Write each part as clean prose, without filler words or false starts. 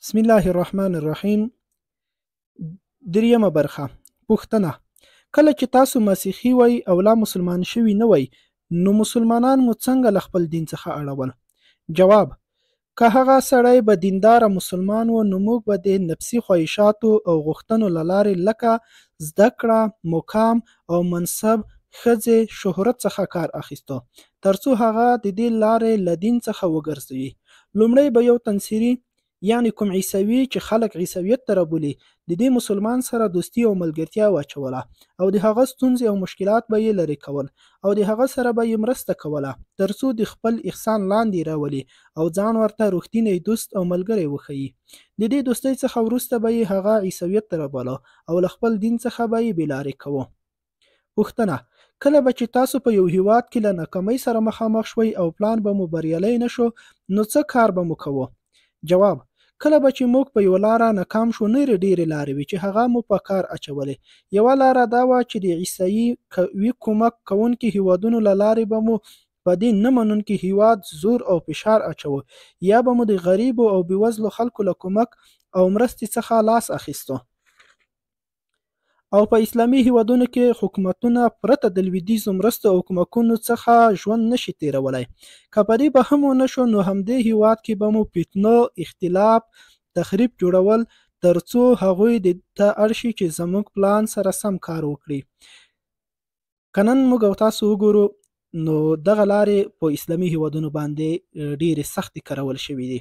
بسم الله الرحمن الرحیم. دریمه برخه. پوښتنه: کله چې تاسو مسیحي وئ او لا مسلمان شوي نه وئ، نو مسلمانان مو څنګه له خپل دین څخه اړول؟ جواب: که هغه سړی به دینداره مسلمان و، نو موږ به د نفسي خواهشاتو او غوښتنو له لارې لکه زده کړه، مقام او منصب، ښځې، شهرت څخه کار اخیستو، ترڅو هغه د دې لارې له دین څخه وګرځوي. لومړی به یو تنصیري یعنې کوم عیسوي چې خلک عیسویت ته رابولي، د دې مسلمان سره دوستي او ملګرتیا واچوله او د هغه ستونزې او مشکلات به یې لرې کول او د هغه سره به یې مرسته کوله ترڅو د خپل احسان لاندې راولي او ځان ورته رښتینی دوست او ملګری وښیي. د دې دوستۍ څخه وروسته به یې هغه عیسویت ته راباله او له خپل دین څخه به یې بېلارې کوو. پوښتنه: کله به چې تاسو په یو هیواد کې له ناکامۍ سره مخامخ شوئ او پلان به مو بریالی نه شو، نو څه کار به مو کوو؟ جواب: کله به چې موږ په یوه لاره ناکام شو، نورې ډېرې لارې وې چې هغه مو په کار اچولې. یوه لاره دا وه چې د عیسوي کومک کوونکي هیوادونو له لارې به مو په دې نه منونکي هیواد زور او فشار اچوه، یا به مو د غریبو او بېوزلو خلکو له کومک او مرستې څخه لاس اخیستو. او په اسلامي هیوادونو کې حکومتونه پرته د لویدیځو مرستو او کومکونو څخه ژوند نشي تیرولی. که په دې به هم ونه شو، نو همدې هیواد کې به مو فتنو، اختلاف، تخریب جوړول ترڅو هغوی ته اړ شي چې زموږ پلان سره سم کار وکړي. که نن موږ او تاسو وګورو، نو دغه لارې په اسلامي هیوادونو باندې ډېرې سختې کارول شوي دي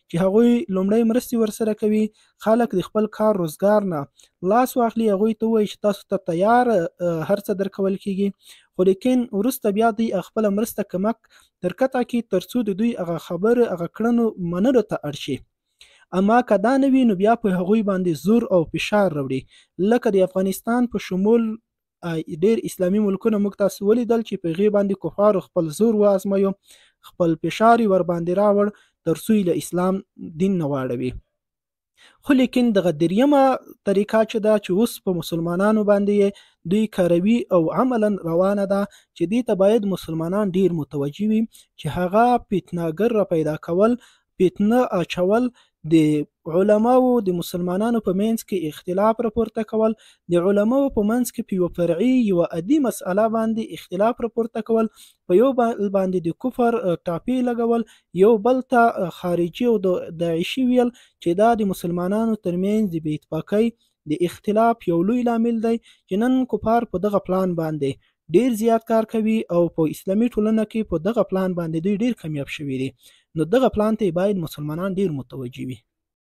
چې هغوی لومړی مرستې ورسره کوي، خلک د خپل کار روزګار نه لاس واخلي، هغوی ته ووایي چې تاسو ته تیار هر څه درکول کېږي، خو لیکن وروسته بیا دوی خپله مرسته کمک درکته کړي ترڅو د دوی هغه خبرې هغه کړنو منلو ته اړ شي. اما که دا نه وي، نو بیا په هغوی باندې زور او فشار راوړي. لکه د افغانستان په شمول ډېر اسلامي ملکونه موږ تاسو ولیدل چې په هغې باندې کفارو خپل زور وازمایو، خپل فشار یې ورباندې راوړ ترڅو یې له اسلام دین نه واړوي. خو لیکن دغه دریمه طریقه چې ده چې اوس په مسلمانانو باندې دوی کاروي او عملا روانه ده، چې دې ته باید مسلمانان ډېر متوجه وي، چې هغه فتنهګر را پیدا کول، فتنه اچول، د علماو د مسلمانانو په منځ کې اختلاف راپورته کول، د علماو په منځ کې په یوه فرعي یوه عادي مسئله باندې اختلاف راپورته کول، په یو بل باندې د کفر ټاپې لګول، یو بل ته خارجي او داعشي ویل، چې دا د مسلمانانو ترمنځ د بې اتفاقۍ د اختلاف یو لوی لامل دی چې نن کفار په دغه پلان باندې ډیر زیات کار کوي او په اسلامي ټولنه کې په دغه پلان باندې دوی ډیر کامیاب شوي دي. نو دغه پلان ته باید مسلمانان ډیر متوجه وي.